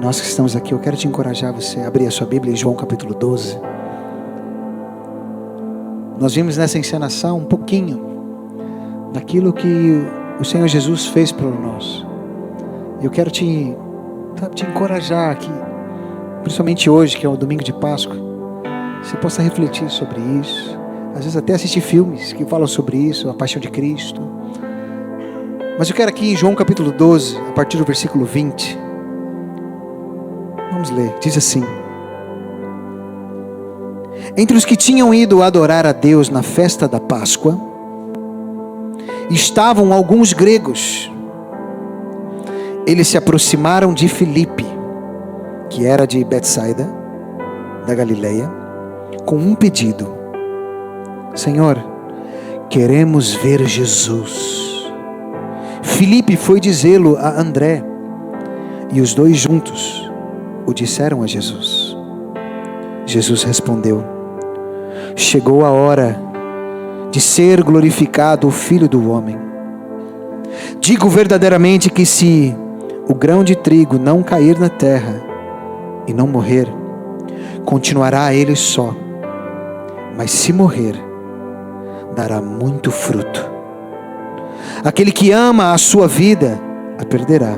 Nós que estamos aqui, eu quero te encorajar você a abrir a sua Bíblia em João capítulo 12. Nós vimos nessa encenação um pouquinho daquilo que o Senhor Jesus fez por nós. Eu quero te encorajar aqui, principalmente hoje, que é o domingo de Páscoa, você possa refletir sobre isso. Às vezes até assistir filmes que falam sobre isso, a paixão de Cristo. Mas eu quero aqui em João capítulo 12, a partir do versículo 20. Vamos ler, diz assim: entre os que tinham ido adorar a Deus na festa da Páscoa, estavam alguns gregos. Eles se aproximaram de Filipe, que era de Betsaida, da Galileia, com um pedido: Senhor, queremos ver Jesus. Filipe foi dizê-lo a André, e os dois juntos o disseram a Jesus. Jesus respondeu: chegou a hora de ser glorificado o Filho do Homem. Digo verdadeiramente que se o grão de trigo não cair na terra e não morrer, continuará ele só, mas se morrer, dará muito fruto. Aquele que ama a sua vida a perderá,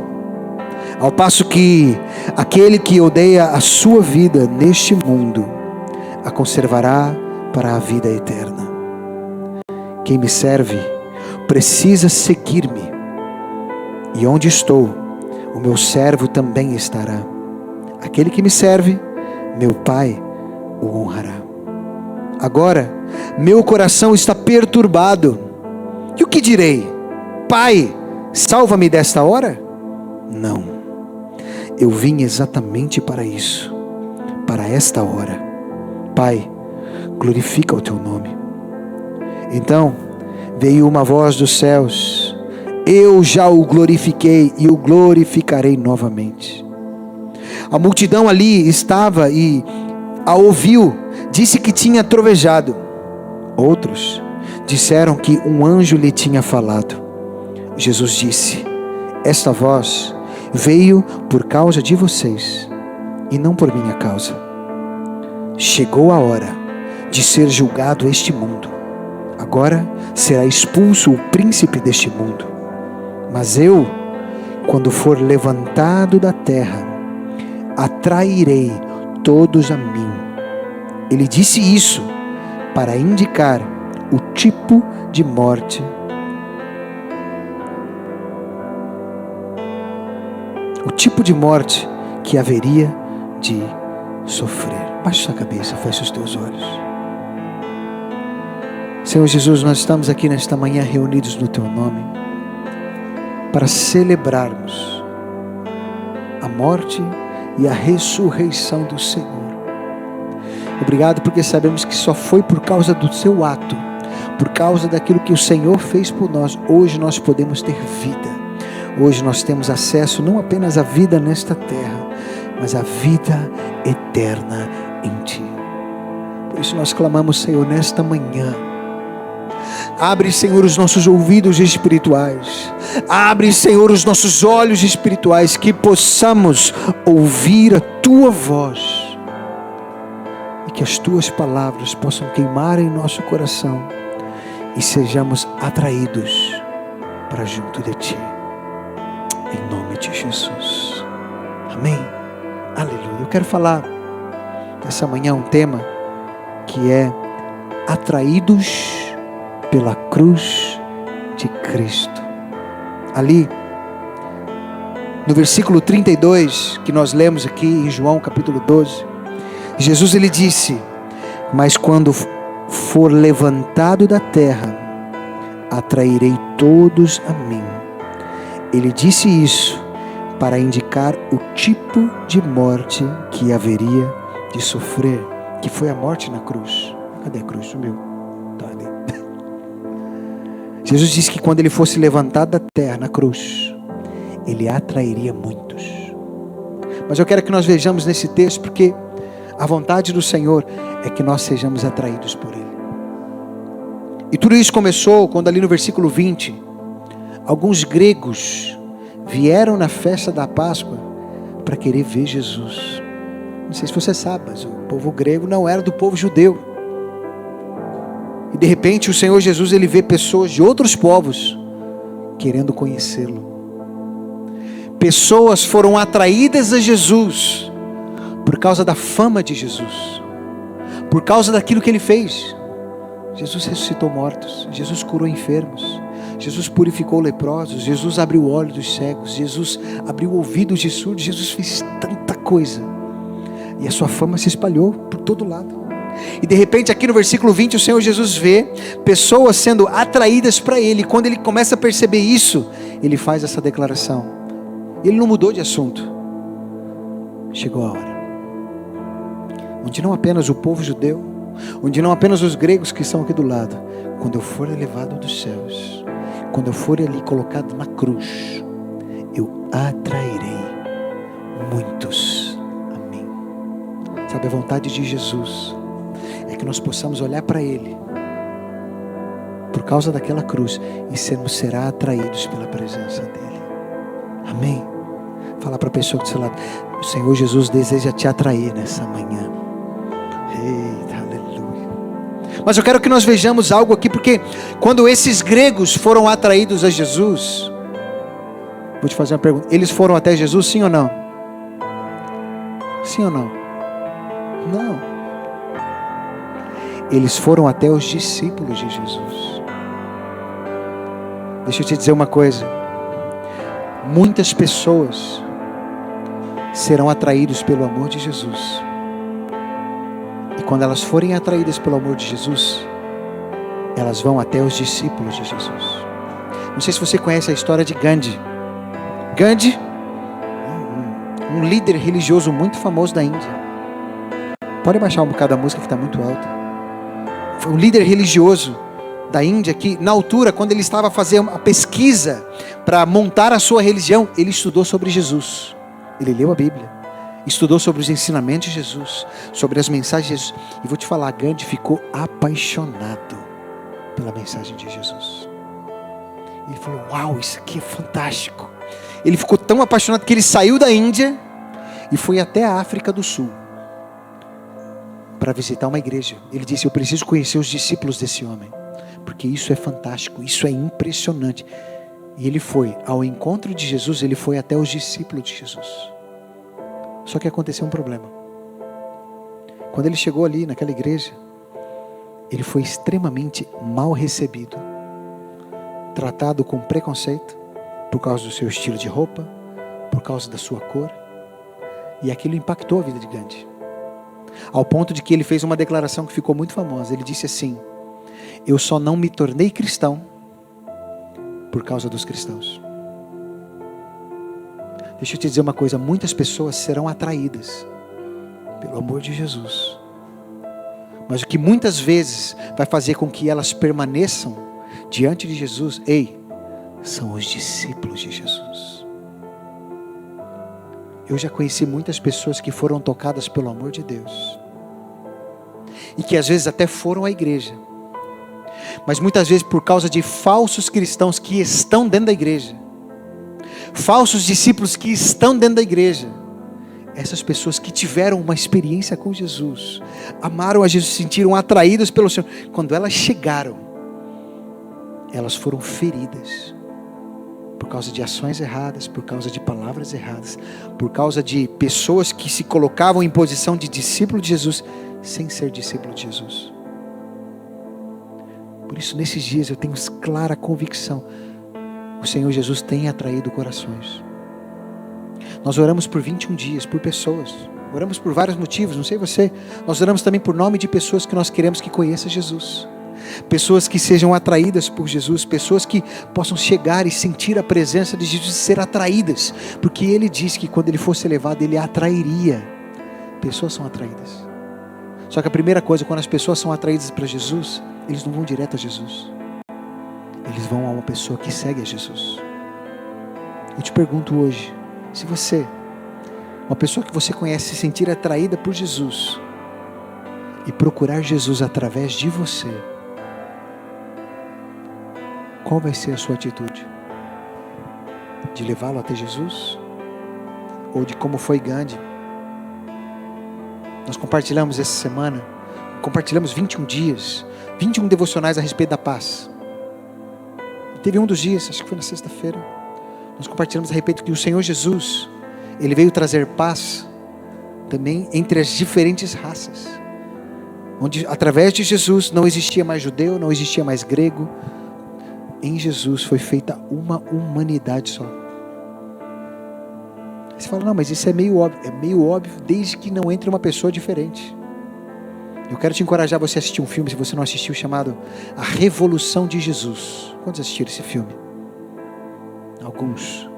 ao passo que aquele que odeia a sua vida neste mundo a conservará para a vida eterna. Quem me serve precisa seguir-me, e onde estou, o meu servo também estará. Aquele que me serve, meu Pai o honrará. Agora, meu coração está perturbado. E o que direi? Pai, salva-me desta hora? Não. Eu vim exatamente para isso, para esta hora. Pai, glorifica o teu nome. Então veio uma voz dos céus: eu já o glorifiquei e o glorificarei novamente. A multidão ali estava e a ouviu. Disse que tinha trovejado. Outros disseram que um anjo lhe tinha falado. Jesus disse: esta voz veio por causa de vocês e não por minha causa. Chegou a hora de ser julgado este mundo. Agora será expulso o príncipe deste mundo. Mas eu, quando for levantado da terra, atrairei todos a mim. Ele disse isso para indicar o tipo de morte, que haveria de sofrer. Baixe sua cabeça, feche os teus olhos. Senhor Jesus, nós estamos aqui nesta manhã reunidos no teu nome para celebrarmos a morte e a ressurreição do Senhor. Obrigado porque sabemos que só foi por causa do seu ato, por causa daquilo que o Senhor fez por nós. Hoje nós podemos ter vida. Hoje nós temos acesso não apenas à vida nesta terra, mas à vida eterna em Ti. Por isso nós clamamos, Senhor, nesta manhã. Abre, Senhor, os nossos ouvidos espirituais. Abre, Senhor, os nossos olhos espirituais, que possamos ouvir a Tua voz. E que as Tuas palavras possam queimar em nosso coração e sejamos atraídos para junto de Ti. Em nome de Jesus. Amém. Aleluia. Eu quero falar essa manhã um tema que é atraídos pela cruz de Cristo. Ali, no versículo 32, que nós lemos aqui em João capítulo 12, Jesus ele disse: mas quando for levantado da terra, atrairei todos a mim. Ele disse isso para indicar o tipo de morte que haveria de sofrer, que foi a morte na cruz. Cadê a cruz? Sumiu. Tá ali. Jesus disse que quando ele fosse levantado da terra na cruz, ele atrairia muitos. Mas eu quero que nós vejamos nesse texto, porque a vontade do Senhor é que nós sejamos atraídos por Ele. E tudo isso começou quando ali no versículo 20, alguns gregos vieram na festa da Páscoa para querer ver Jesus. Não sei se você sabe, mas o povo grego não era do povo judeu. E de repente o Senhor Jesus, ele vê pessoas de outros povos querendo conhecê-lo. Pessoas foram atraídas a Jesus por causa da fama de Jesus, por causa daquilo que ele fez. Jesus ressuscitou mortos, Jesus curou enfermos, Jesus purificou leprosos, Jesus abriu o olho dos cegos, Jesus abriu ouvidos de surdos, Jesus fez tanta coisa. E a sua fama se espalhou por todo lado. E de repente aqui no versículo 20 o Senhor Jesus vê pessoas sendo atraídas para Ele. E quando Ele começa a perceber isso, Ele faz essa declaração. Ele não mudou de assunto. Chegou a hora onde não apenas o povo judeu, onde não apenas os gregos que estão aqui do lado, quando eu for elevado dos céus, quando eu for ali colocado na cruz, eu atrairei muitos a mim. Sabe, a vontade de Jesus é que nós possamos olhar para Ele por causa daquela cruz e sermos atraídos pela presença dEle. Amém? Fala para a pessoa que do seu lado: o Senhor Jesus deseja te atrair nessa manhã. Eita, aleluia. Mas eu quero que nós vejamos algo aqui, porque quando esses gregos foram atraídos a Jesus, vou te fazer uma pergunta: eles foram até Jesus, sim ou não? Sim ou não? Não. Eles foram até os discípulos de Jesus. Deixa eu te dizer uma coisa: muitas pessoas serão atraídos pelo amor de Jesus. E quando elas forem atraídas pelo amor de Jesus, elas vão até os discípulos de Jesus. Não sei se você conhece a história de Gandhi. Gandhi, um líder religioso muito famoso da Índia. Pode baixar um bocado a música que está muito alta. Foi um líder religioso da Índia que, na altura, quando ele estava fazendo a pesquisa para montar a sua religião, ele estudou sobre Jesus. Ele leu a Bíblia, estudou sobre os ensinamentos de Jesus, sobre as mensagens de Jesus. E vou te falar, Gandhi ficou apaixonado pela mensagem de Jesus. Ele falou: uau, isso aqui é fantástico. Ele ficou tão apaixonado que ele saiu da Índia e foi até a África do Sul para visitar uma igreja. Ele disse: eu preciso conhecer os discípulos desse homem, porque isso é fantástico, isso é impressionante. E ele foi ao encontro de Jesus, ele foi até os discípulos de Jesus. Só que aconteceu um problema. Quando ele chegou ali naquela igreja, ele foi extremamente mal recebido, tratado com preconceito, por causa do seu estilo de roupa, por causa da sua cor. E aquilo impactou a vida de Gandhi, ao ponto de que ele fez uma declaração que ficou muito famosa. Ele disse assim: eu só não me tornei cristão por causa dos cristãos. Deixa eu te dizer uma coisa: muitas pessoas serão atraídas pelo amor de Jesus, mas o que muitas vezes vai fazer com que elas permaneçam diante de Jesus, são os discípulos de Jesus. Eu já conheci muitas pessoas que foram tocadas pelo amor de Deus, e que às vezes até foram à igreja, mas muitas vezes por causa de falsos cristãos que estão dentro da igreja, falsos discípulos que estão dentro da igreja, essas pessoas que tiveram uma experiência com Jesus, amaram a Jesus, se sentiram atraídas pelo Senhor, quando elas chegaram, elas foram feridas por causa de ações erradas, por causa de palavras erradas, por causa de pessoas que se colocavam em posição de discípulo de Jesus, sem ser discípulo de Jesus. Por isso, nesses dias eu tenho clara convicção: o Senhor Jesus tem atraído corações. Nós oramos por 21 dias, por pessoas, oramos por vários motivos, não sei você. Nós oramos também por nome de pessoas que nós queremos que conheçam Jesus, pessoas que sejam atraídas por Jesus, pessoas que possam chegar e sentir a presença de Jesus, ser atraídas, porque Ele disse que quando Ele fosse elevado, Ele atrairia. Pessoas são atraídas. Só que a primeira coisa, quando as pessoas são atraídas para Jesus, eles não vão direto a Jesus, eles vão a uma pessoa que segue a Jesus. Eu te pergunto hoje, se você, uma pessoa que você conhece, se sentir atraída por Jesus e procurar Jesus através de você, qual vai ser a sua atitude? De levá-lo até Jesus? ou de como foi Gandhi. Nós compartilhamos essa semana, compartilhamos 21 dias, 21 devocionais a respeito da paz. Teve um dos dias, acho que foi na sexta-feira, nós compartilhamos a respeito que o Senhor Jesus, Ele veio trazer paz também entre as diferentes raças. Onde através de Jesus não existia mais judeu, não existia mais grego. Em Jesus foi feita uma humanidade só. Você fala, não, mas isso é meio óbvio. É meio óbvio desde que não entre uma pessoa diferente. Eu quero te encorajar você a assistir um filme, se você não assistiu, chamado A Revolução de Jesus. Quantos assistiram esse filme? Alguns.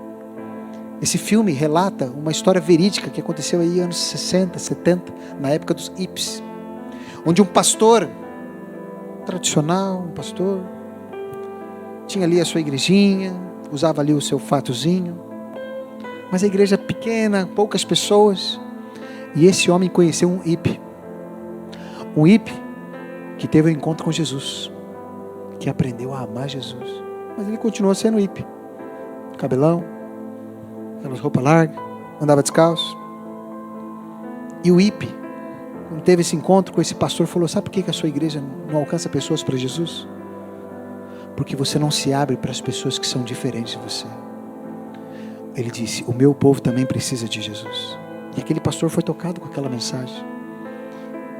Esse filme relata uma história verídica que aconteceu aí anos 60, 70, na época dos hippies. Onde um pastor tradicional, um pastor, tinha ali a sua igrejinha, usava ali o seu fatozinho, mas a igreja pequena, poucas pessoas, e esse homem conheceu um hippie que teve um encontro com Jesus, que aprendeu a amar Jesus, mas ele continuou sendo hippie, cabelão, aquelas roupas largas, andava descalço, e o hippie, quando teve esse encontro com esse pastor, falou, sabe por que a sua igreja não alcança pessoas para Jesus? Porque você não se abre para as pessoas que são diferentes de você. Ele disse, o meu povo também precisa de Jesus. E aquele pastor foi tocado com aquela mensagem.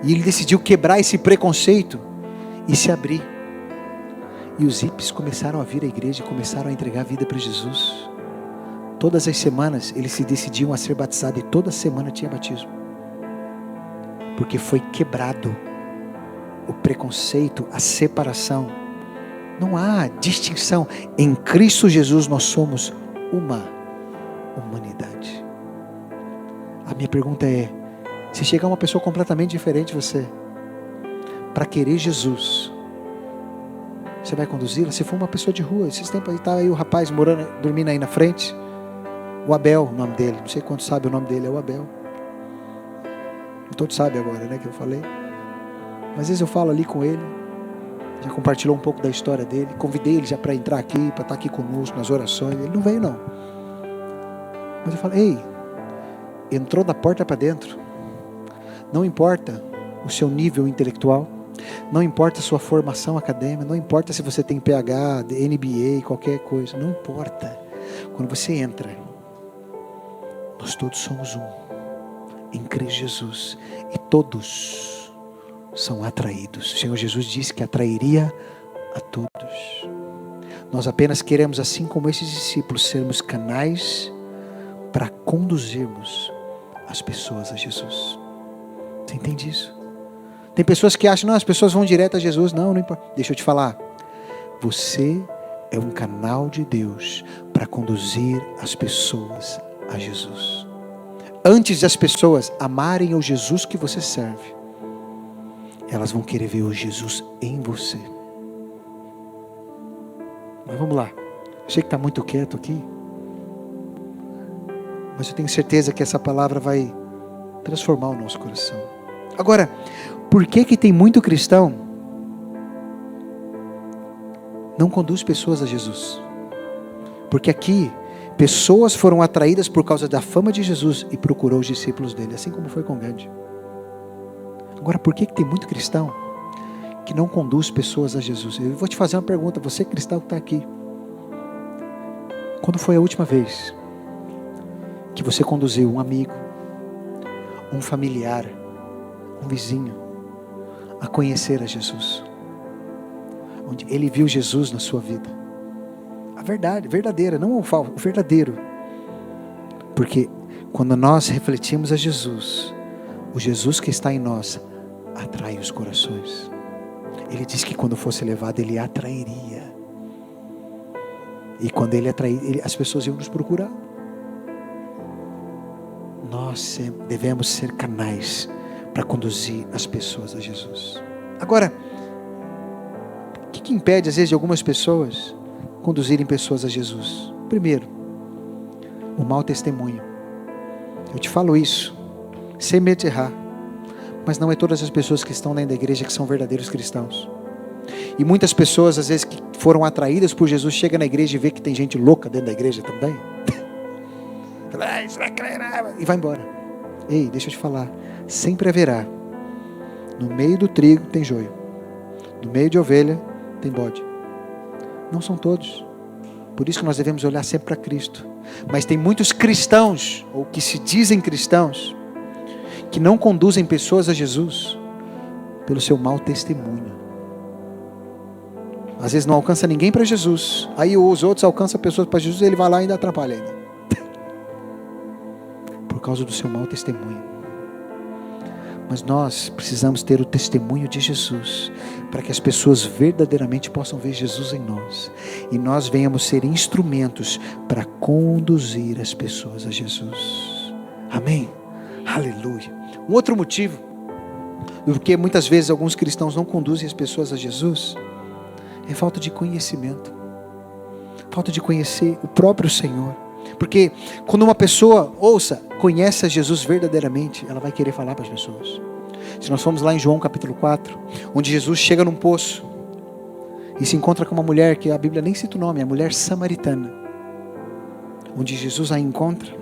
E ele decidiu quebrar esse preconceito e se abrir. E os hippies começaram a vir à igreja e começaram a entregar a vida para Jesus. Todas as semanas eles se decidiam a ser batizados e toda semana tinha batismo. Porque foi quebrado o preconceito, a separação. Não há distinção. Em Cristo Jesus nós somos uma humanidade. A minha pergunta é, se chegar uma pessoa completamente diferente de você, para querer Jesus, você vai conduzi-la? Se for uma pessoa de rua, esses tempos aí está aí o rapaz dormindo aí na frente, o Abel, o nome dele, não sei quantos sabe o nome dele, é o Abel. Todos sabem agora, né, que eu falei. Mas às vezes eu falo ali com ele, já compartilhou um pouco da história dele, convidei ele já para entrar aqui, para estar aqui conosco nas orações, ele não veio não. Mas eu falo, ei, entrou da porta para dentro, não importa o seu nível intelectual, não importa a sua formação acadêmica, não importa se você tem PhD, NBA, qualquer coisa, não importa. Quando você entra, nós todos somos um em Cristo Jesus, e todos são atraídos. O Senhor Jesus disse que atrairia a todos. Nós apenas queremos, assim como esses discípulos, sermos canais para conduzirmos as pessoas a Jesus. Você entende isso? Tem pessoas que acham, não, as pessoas vão direto a Jesus. Não, não importa. Deixa eu te falar, você é um canal de Deus para conduzir as pessoas a Jesus. Antes das pessoas amarem o Jesus que você serve, elas vão querer ver o Jesus em você. Mas vamos lá. Eu sei que está muito quieto aqui, mas eu tenho certeza que essa palavra vai transformar o nosso coração. Agora, por que tem muito cristão não conduz pessoas a Jesus? Porque aqui pessoas foram atraídas por causa da fama de Jesus e procurou os discípulos dele, assim como foi com Gandhi. Agora, por que tem muito cristão que não conduz pessoas a Jesus? Eu vou te fazer uma pergunta, você cristão que está aqui. Quando foi a última vez que você conduziu um amigo, um familiar, um vizinho a conhecer a Jesus? Onde ele viu Jesus na sua vida. A verdade, verdadeira, não o falso, o verdadeiro. Porque quando nós refletimos a Jesus, o Jesus que está em nós atrai os corações. Ele disse que quando fosse levado, ele atrairia. E quando ele atrair, as pessoas iam nos procurar. Nós devemos ser canais para conduzir as pessoas a Jesus. Agora, o que impede às vezes de algumas pessoas conduzirem pessoas a Jesus? Primeiro, o mau testemunho. Eu te falo isso sem medo de errar, mas não é todas as pessoas que estão dentro da igreja que são verdadeiros cristãos. E muitas pessoas às vezes que foram atraídas por Jesus chegam na igreja e vê que tem gente louca dentro da igreja também. você vai crer, e vai embora. Ei, deixa eu te falar, sempre haverá, no meio do trigo tem joio, no meio de ovelha tem bode. Não são todos. Por isso que nós devemos olhar sempre para Cristo. Mas tem muitos cristãos, ou que se dizem cristãos, que não conduzem pessoas a Jesus pelo seu mau testemunho. Às vezes não alcança ninguém para Jesus, aí os outros alcançam pessoas para Jesus e ele vai lá e ainda atrapalha ainda. Por causa do seu mau testemunho. Mas nós precisamos ter o testemunho de Jesus, para que as pessoas verdadeiramente possam ver Jesus em nós, e nós venhamos ser instrumentos para conduzir as pessoas a Jesus. Amém? Aleluia. Um outro motivo do que muitas vezes alguns cristãos não conduzem as pessoas a Jesus é falta de conhecimento, falta de conhecer o próprio Senhor. Porque quando uma pessoa, conhece a Jesus verdadeiramente, ela vai querer falar para as pessoas. Se nós formos lá em João capítulo 4, onde Jesus chega num poço e se encontra com uma mulher, que a Bíblia nem cita o nome, a mulher samaritana, onde Jesus a encontra,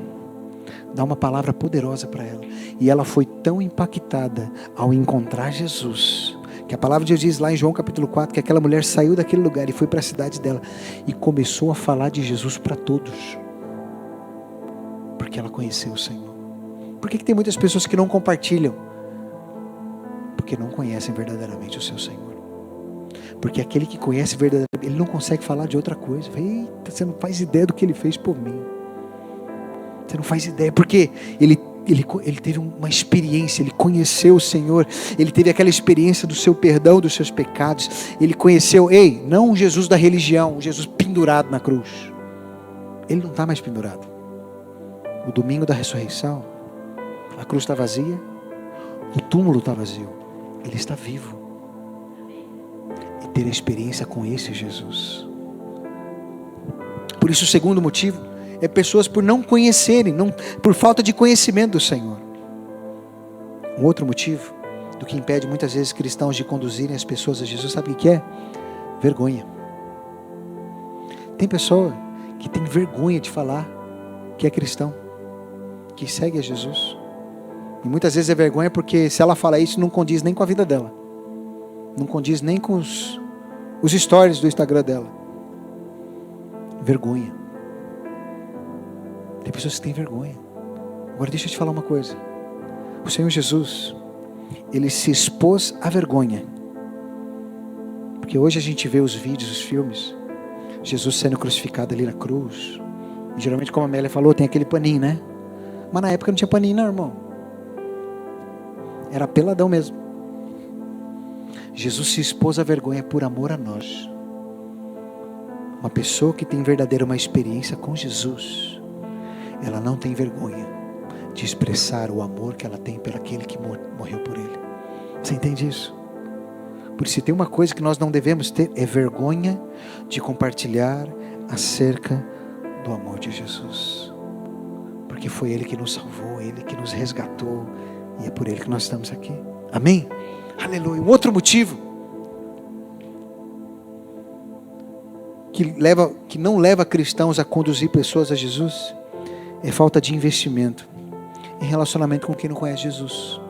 dá uma palavra poderosa para ela, e ela foi tão impactada ao encontrar Jesus, que a palavra de Deus diz lá em João capítulo 4, que aquela mulher saiu daquele lugar e foi para a cidade dela, e começou a falar de Jesus para todos, porque ela conheceu o Senhor. Por que tem muitas pessoas que não compartilham? Porque não conhecem verdadeiramente o seu Senhor. Porque aquele que conhece verdadeiramente, ele não consegue falar de outra coisa. Eita, você não faz ideia do que ele fez por mim. Você não faz ideia, porque ele teve uma experiência, ele conheceu o Senhor, ele teve aquela experiência do seu perdão, dos seus pecados, ele conheceu, não o Jesus da religião, o Jesus pendurado na cruz. Ele não está mais pendurado. O domingo da ressurreição, a cruz está vazia, o túmulo está vazio, ele está vivo. E ter a experiência com esse Jesus. Por isso o segundo motivo é pessoas por não conhecerem, por falta de conhecimento do Senhor. Um outro motivo do que impede muitas vezes cristãos de conduzirem as pessoas a Jesus, sabe o que é? Vergonha. Tem pessoa que tem vergonha de falar que é cristão, que segue a Jesus. E muitas vezes é vergonha porque se ela fala isso, não condiz nem com a vida dela. Não condiz nem com os stories do Instagram dela. Vergonha. Tem pessoas que têm vergonha. Agora deixa eu te falar uma coisa. O Senhor Jesus, ele se expôs à vergonha. Porque hoje a gente vê os vídeos, os filmes, Jesus sendo crucificado ali na cruz. E geralmente, como a Amélia falou, tem aquele paninho, né? Mas na época não tinha paninho não, irmão. Era peladão mesmo. Jesus se expôs à vergonha por amor a nós. Uma pessoa que tem verdadeira uma experiência com Jesus, ela não tem vergonha de expressar o amor que ela tem pelo aquele que morreu por ele. Você entende isso? Por isso, se tem uma coisa que nós não devemos ter, é vergonha de compartilhar acerca do amor de Jesus. Porque foi Ele que nos salvou, Ele que nos resgatou, e é por Ele que nós estamos aqui. Amém? Aleluia. Um outro motivo que não leva cristãos a conduzir pessoas a Jesus é falta de investimento em relacionamento com quem não conhece Jesus.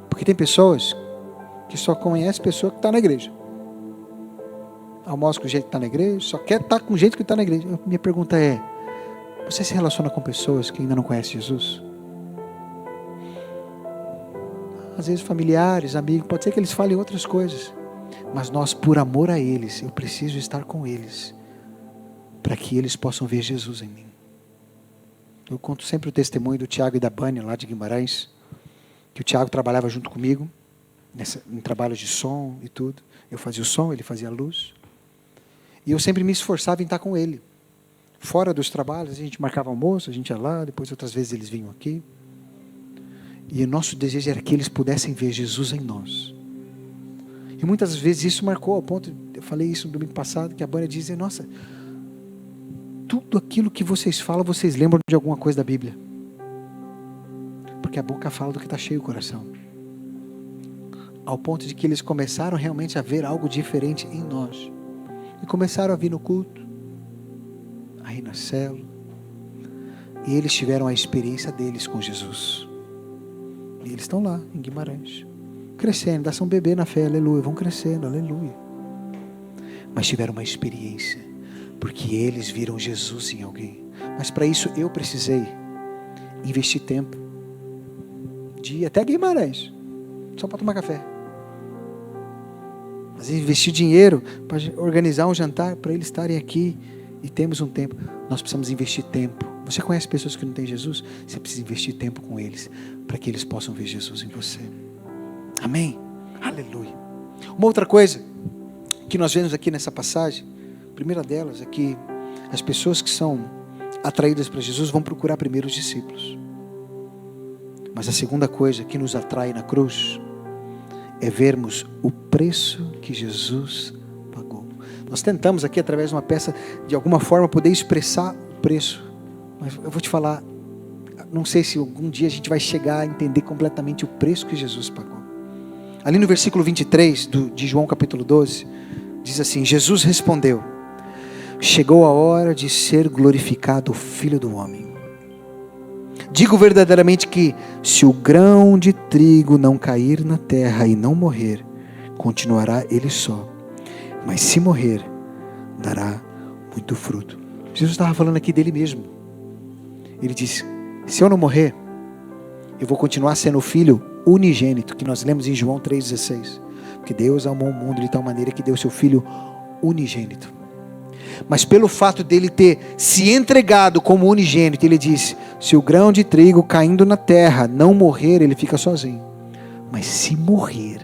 Porque tem pessoas que só conhecem pessoa que está na igreja. Almoça com o jeito que está na igreja, só quer estar com o jeito que está na igreja. Minha pergunta é: você se relaciona com pessoas que ainda não conhecem Jesus? Às vezes familiares, amigos, pode ser que eles falem outras coisas, mas nós, por amor a eles, eu preciso estar com eles, para que eles possam ver Jesus em mim. Eu conto sempre o testemunho do Tiago e da Bânia, lá de Guimarães, que o Tiago trabalhava junto comigo, em trabalho de som e tudo. Eu fazia o som, ele fazia a luz, e eu sempre me esforçava em estar com ele. Fora dos trabalhos, a gente marcava almoço, a gente ia lá, depois outras vezes eles vinham aqui. E o nosso desejo era que eles pudessem ver Jesus em nós. E muitas vezes isso marcou ao ponto, eu falei isso no domingo passado, que a Bânia dizia: nossa, tudo aquilo que vocês falam, vocês lembram de alguma coisa da Bíblia. Porque a boca fala do que está cheio o coração. Ao ponto de que eles começaram realmente a ver algo diferente em nós. E começaram a vir no culto, a ir na célula, E eles tiveram a experiência deles com Jesus. E eles estão lá, em Guimarães, crescendo, ainda são bebê na fé, aleluia, vão crescendo, aleluia. Mas tiveram uma experiência, porque eles viram Jesus em alguém. Mas para isso eu precisei investir tempo, de ir até Guimarães, só para tomar café. Mas investir dinheiro para organizar um jantar, para eles estarem aqui e temos um tempo. Nós precisamos investir tempo. Você conhece pessoas que não têm Jesus? Você precisa investir tempo com eles, para que eles possam ver Jesus em você. Amém? Aleluia. Uma outra coisa que nós vemos aqui nessa passagem, a primeira delas é que as pessoas que são atraídas para Jesus vão procurar primeiro os discípulos. Mas a segunda coisa que nos atrai na cruz é vermos o preço que Jesus pagou. Nós tentamos aqui, através de uma peça, de alguma forma, poder expressar o preço. Mas eu vou te falar, não sei se algum dia a gente vai chegar a entender completamente o preço que Jesus pagou. Ali no versículo 23 de João capítulo 12, diz assim: Jesus respondeu: chegou a hora de ser glorificado o Filho do Homem. Digo verdadeiramente que, se o grão de trigo não cair na terra e não morrer, continuará ele só. Mas se morrer, dará muito fruto. Jesus estava falando aqui dele mesmo. Ele disse: se eu não morrer, eu vou continuar sendo o Filho unigênito, que nós lemos em João 3,16. Porque Deus amou o mundo de tal maneira que deu seu Filho unigênito. Mas pelo fato dele ter se entregado como unigênito, ele disse: se o grão de trigo caindo na terra não morrer, ele fica sozinho. Mas se morrer,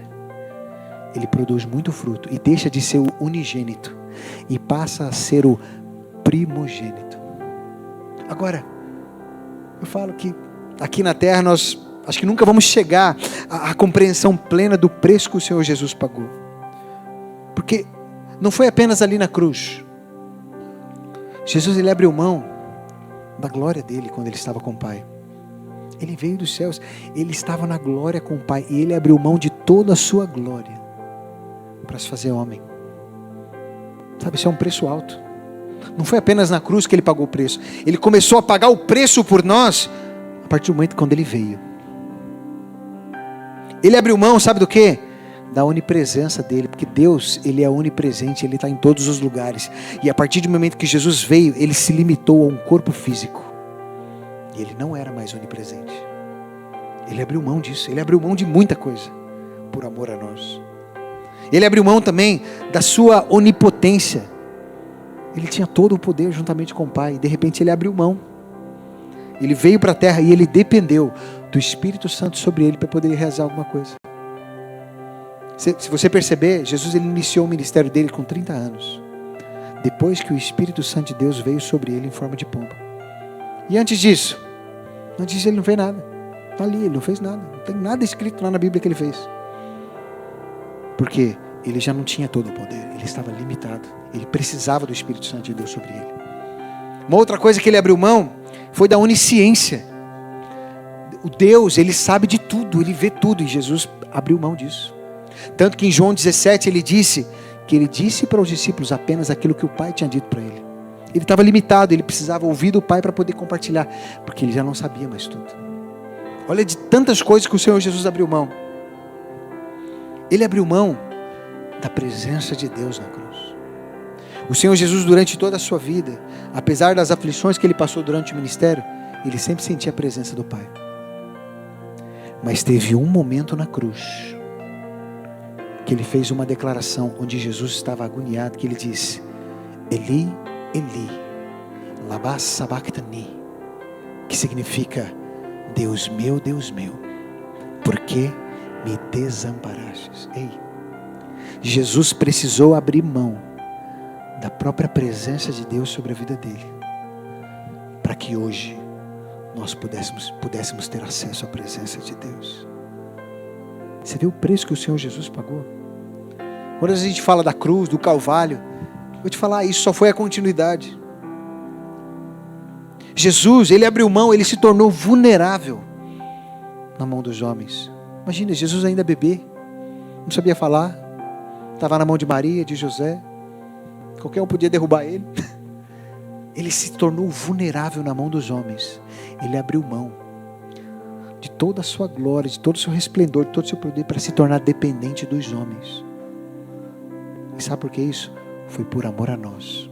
ele produz muito fruto e deixa de ser o unigênito e passa a ser o primogênito. Agora, eu falo que aqui na terra nós acho que nunca vamos chegar à compreensão plena do preço que o Senhor Jesus pagou. Porque não foi apenas ali na cruz. Jesus, ele abriu mão da glória dele quando ele estava com o Pai. Ele veio dos céus, ele estava na glória com o Pai, e ele abriu mão de toda a sua glória para se fazer homem. Sabe, isso é um preço alto. Não foi apenas na cruz que ele pagou o preço. Ele começou a pagar o preço por nós a partir do momento quando ele veio. Ele abriu mão, sabe do quê? Da onipresença dele, porque Deus, ele é onipresente, ele está em todos os lugares, e a partir do momento que Jesus veio, ele se limitou a um corpo físico, e ele não era mais onipresente. Ele abriu mão disso, ele abriu mão de muita coisa, por amor a nós. Ele abriu mão também da sua onipotência. Ele tinha todo o poder juntamente com o Pai, e de repente ele abriu mão. Ele veio para a terra e ele dependeu do Espírito Santo sobre ele para poder realizar alguma coisa. Se você perceber, Jesus ele iniciou o ministério dele com 30 anos. Depois que o Espírito Santo de Deus veio sobre ele em forma de pomba. E antes disso ele não fez nada. Está ali, ele não fez nada. Não tem nada escrito lá na Bíblia que ele fez. Porque ele já não tinha todo o poder. Ele estava limitado. Ele precisava do Espírito Santo de Deus sobre ele. Uma outra coisa que ele abriu mão foi da onisciência. O Deus, ele sabe de tudo, ele vê tudo. E Jesus abriu mão disso. Tanto que em João 17 ele disse para os discípulos apenas aquilo que o Pai tinha dito para ele. Ele estava limitado, ele precisava ouvir do Pai para poder compartilhar, porque ele já não sabia mais tudo. Olha de tantas coisas que o Senhor Jesus abriu mão. Ele abriu mão da presença de Deus na cruz. O Senhor Jesus, durante toda a sua vida, apesar das aflições que ele passou durante o ministério, ele sempre sentia a presença do Pai. Mas teve um momento na cruz que ele fez uma declaração onde Jesus estava agoniado, que ele disse: Eli, Eli, lama sabachthani, que significa: Deus meu, por que me desamparastes? Ei, Jesus precisou abrir mão da própria presença de Deus sobre a vida dele, para que hoje nós pudéssemos ter acesso à presença de Deus. Você vê o preço que o Senhor Jesus pagou? Quando a gente fala da cruz, do Calvário, vou te falar, isso só foi a continuidade. Jesus, ele abriu mão, ele se tornou vulnerável na mão dos homens. Imagina, Jesus ainda bebê, não sabia falar, estava na mão de Maria, de José, qualquer um podia derrubar ele. Ele se tornou vulnerável na mão dos homens. Ele abriu mão de toda a sua glória, de todo o seu resplendor, de todo o seu poder, para se tornar dependente dos homens. E sabe por que isso? Foi por amor a nós.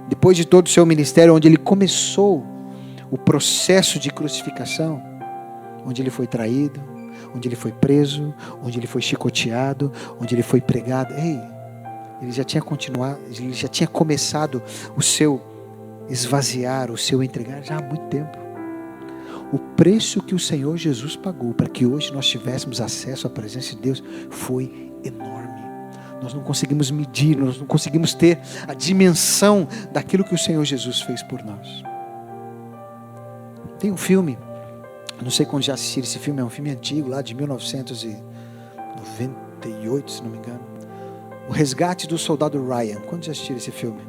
Depois de todo o seu ministério, onde ele começou o processo de crucificação, onde ele foi traído, onde ele foi preso, onde ele foi chicoteado, onde ele foi pregado. Ele já tinha continuado, ele já tinha começado o seu esvaziar, o seu entregar já há muito tempo. O preço que o Senhor Jesus pagou para que hoje nós tivéssemos acesso à presença de Deus foi enorme. Nós não conseguimos medir, nós não conseguimos ter a dimensão daquilo que o Senhor Jesus fez por nós. Tem um filme, não sei quando já assistiram esse filme, é um filme antigo, lá de 1998, se não me engano. O Resgate do Soldado Ryan. Quando já assistiram esse filme?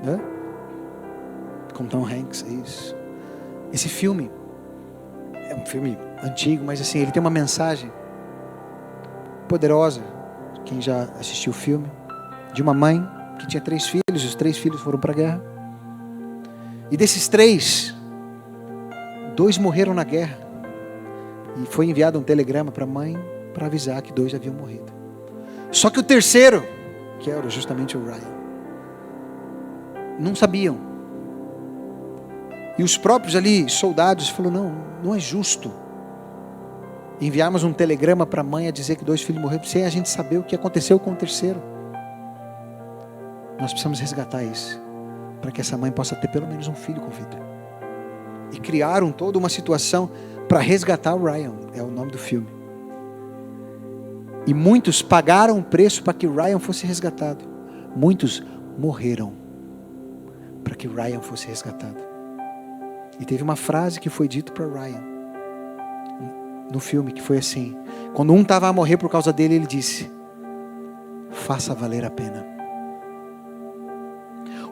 Hã? Com Tom Hanks, é isso. Esse filme é um filme antigo, mas assim, ele tem uma mensagem poderosa. Quem já assistiu o filme, de uma mãe que tinha 3 filhos, os 3 filhos foram para a guerra. E desses 3, 2 morreram na guerra. E foi enviado um telegrama para a mãe para avisar que 2 haviam morrido. Só que o terceiro, que era justamente o Ryan, não sabiam. E os próprios ali soldados falaram, não é justo enviarmos um telegrama para a mãe a dizer que 2 filhos morreram, sem a gente saber o que aconteceu com o terceiro. Nós precisamos resgatar isso, para que essa mãe possa ter pelo menos um filho com vida. E criaram toda uma situação para resgatar o Ryan, é o nome do filme. E muitos pagaram o preço para que o Ryan fosse resgatado. Muitos morreram para que o Ryan fosse resgatado. E teve uma frase que foi dita para Ryan no filme, que foi assim: quando um estava a morrer por causa dele, ele disse: faça valer a pena.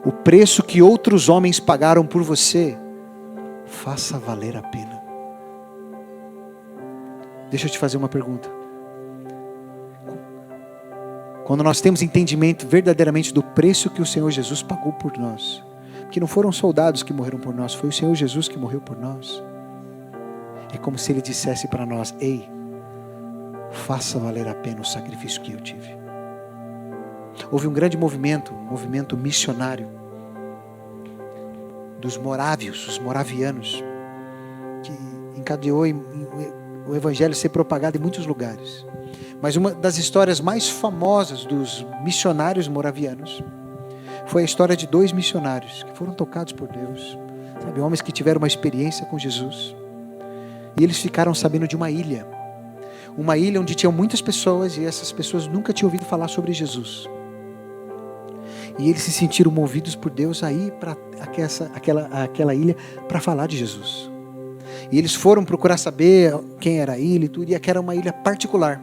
O preço que outros homens pagaram por você, faça valer a pena. Deixa eu te fazer uma pergunta. Quando nós temos entendimento verdadeiramente do preço que o Senhor Jesus pagou por nós, que não foram soldados que morreram por nós, foi o Senhor Jesus que morreu por nós. É como se Ele dissesse para nós: ei, faça valer a pena o sacrifício que eu tive. Houve um grande movimento missionário dos morávios, os moravianos, que encadeou o evangelho ser propagado em muitos lugares. Mas uma das histórias mais famosas dos missionários moravianos foi a história de 2 missionários que foram tocados por Deus, sabe, homens que tiveram uma experiência com Jesus. E eles ficaram sabendo de uma ilha onde tinham muitas pessoas, e essas pessoas nunca tinham ouvido falar sobre Jesus. E eles se sentiram movidos por Deus a ir para aquela ilha para falar de Jesus. E eles foram procurar saber quem era a ilha e tudo, e aquela era uma ilha particular.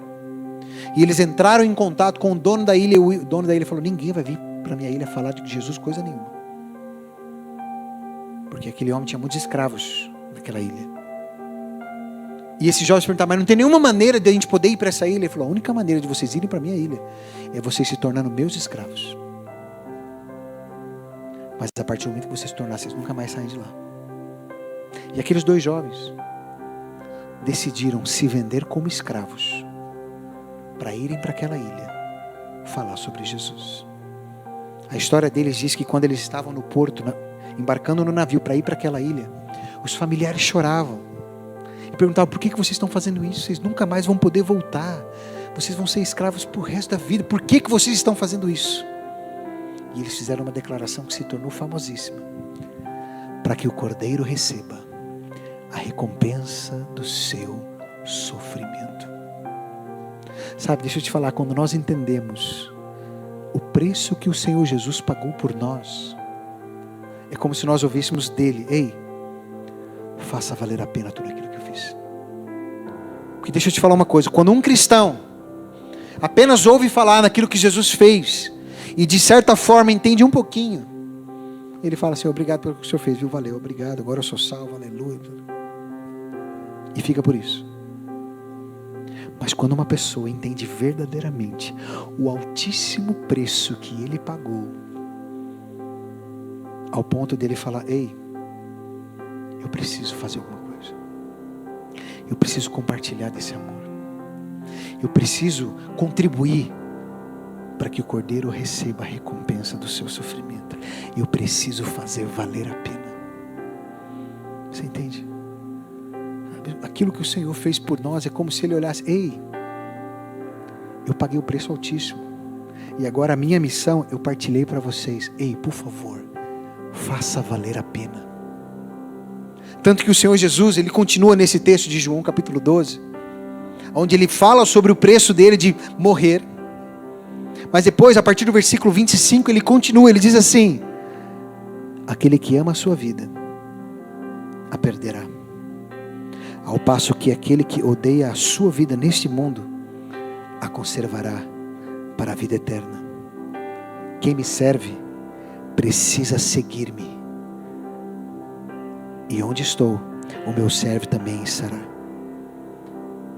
E eles entraram em contato com o dono da ilha, e o dono da ilha falou: ninguém vai vir para minha ilha falar de Jesus coisa nenhuma. Porque aquele homem tinha muitos escravos naquela ilha. E esses jovens perguntaram: mas não tem nenhuma maneira de a gente poder ir para essa ilha? Ele falou: a única maneira de vocês irem para a minha ilha é vocês se tornando meus escravos. Mas a partir do momento que vocês se tornarem, vocês nunca mais saem de lá. E aqueles 2 jovens decidiram se vender como escravos para irem para aquela ilha falar sobre Jesus. A história deles diz que quando eles estavam no porto, embarcando no navio para ir para aquela ilha, os familiares choravam e perguntavam: por que vocês estão fazendo isso? Vocês nunca mais vão poder voltar. Vocês vão ser escravos por resto da vida. Por que vocês estão fazendo isso? E eles fizeram uma declaração que se tornou famosíssima: para que o Cordeiro receba a recompensa do seu sofrimento. Sabe, deixa eu te falar, quando nós entendemos o preço que o Senhor Jesus pagou por nós, é como se nós ouvíssemos dele: ei, faça valer a pena tudo aquilo que eu fiz. Porque deixa eu te falar uma coisa: quando um cristão apenas ouve falar naquilo que Jesus fez, e de certa forma entende um pouquinho, ele fala assim: obrigado pelo que o Senhor fez, viu? Valeu, obrigado, agora eu sou salvo, aleluia. E fica por isso. Mas quando uma pessoa entende verdadeiramente o altíssimo preço que Ele pagou, ao ponto dele falar: ei, eu preciso fazer alguma coisa. Eu preciso compartilhar desse amor. Eu preciso contribuir para que o cordeiro receba a recompensa do seu sofrimento. Eu preciso fazer valer a pena. Você entende? Aquilo que o Senhor fez por nós é como se Ele olhasse: ei, eu paguei o preço altíssimo, e agora a minha missão eu partilhei para vocês. Ei, por favor, faça valer a pena. Tanto que o Senhor Jesus, Ele continua nesse texto de João capítulo 12, onde Ele fala sobre o preço dele de morrer. Mas depois, a partir do versículo 25, Ele continua, Ele diz assim: aquele que ama a sua vida, a perderá. Ao passo que aquele que odeia a sua vida neste mundo, a conservará para a vida eterna. Quem me serve, precisa seguir-me. E onde estou, o meu servo também estará.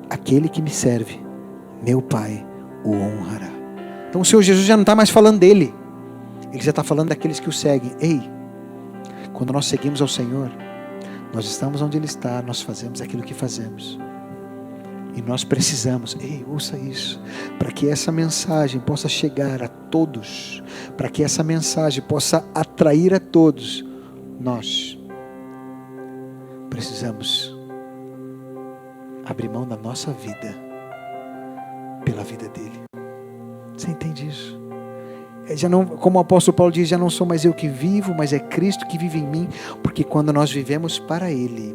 Aquele que me serve, meu Pai o honrará. Então o Senhor Jesus já não está mais falando dele. Ele já está falando daqueles que o seguem. Ei, quando nós seguimos ao Senhor, nós estamos onde Ele está, nós fazemos aquilo que fazemos. E nós precisamos, ei, ouça isso, para que essa mensagem possa chegar a todos, para que essa mensagem possa atrair a todos, nós precisamos abrir mão da nossa vida pela vida dele. Você entende isso? Já não, como o apóstolo Paulo diz, já não sou mais eu que vivo, mas é Cristo que vive em mim, porque quando nós vivemos para Ele,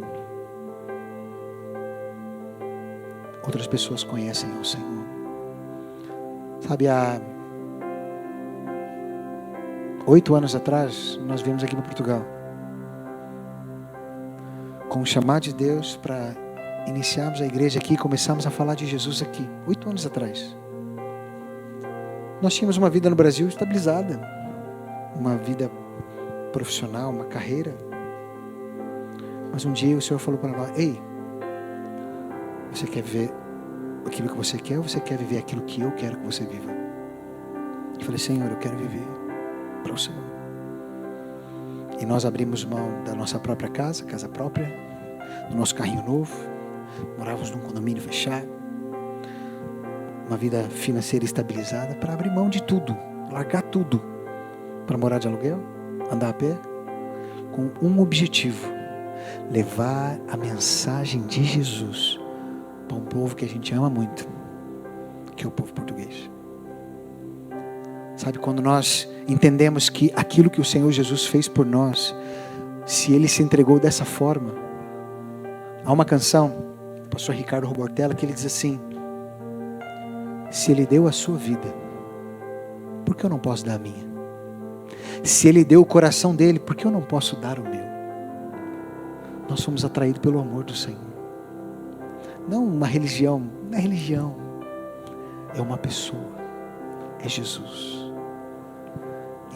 outras pessoas conhecem o Senhor. Sabe, há 8 anos atrás, nós viemos aqui para Portugal, com o chamado de Deus para iniciarmos a igreja aqui, começamos a falar de Jesus aqui, 8 anos atrás. Nós tínhamos uma vida no Brasil estabilizada, uma vida profissional, uma carreira. Mas um dia o Senhor falou para nós: ei, você quer viver aquilo que você quer, ou você quer viver aquilo que eu quero que você viva? Eu falei: Senhor, eu quero viver para o Senhor. E nós abrimos mão da nossa própria casa própria, do nosso carrinho novo, morávamos num condomínio fechado, uma vida financeira estabilizada, para abrir mão de tudo, largar tudo, para morar de aluguel, andar a pé, com um objetivo: levar a mensagem de Jesus para um povo que a gente ama muito, que é o povo português. Sabe, quando nós entendemos que aquilo que o Senhor Jesus fez por nós, se Ele se entregou dessa forma, há uma canção do pastor Ricardo Robortella que ele diz assim: se Ele deu a sua vida, por que eu não posso dar a minha? Se Ele deu o coração dele, por que eu não posso dar o meu? Nós somos atraídos pelo amor do Senhor. Não uma religião, não é religião, é uma pessoa, é Jesus.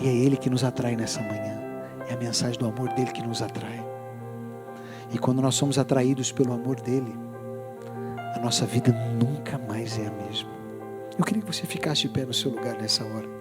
E é Ele que nos atrai nessa manhã, é a mensagem do amor dele que nos atrai. E quando nós somos atraídos pelo amor dele, a nossa vida nunca mais é a mesma. Eu queria que você ficasse de pé no seu lugar nessa hora.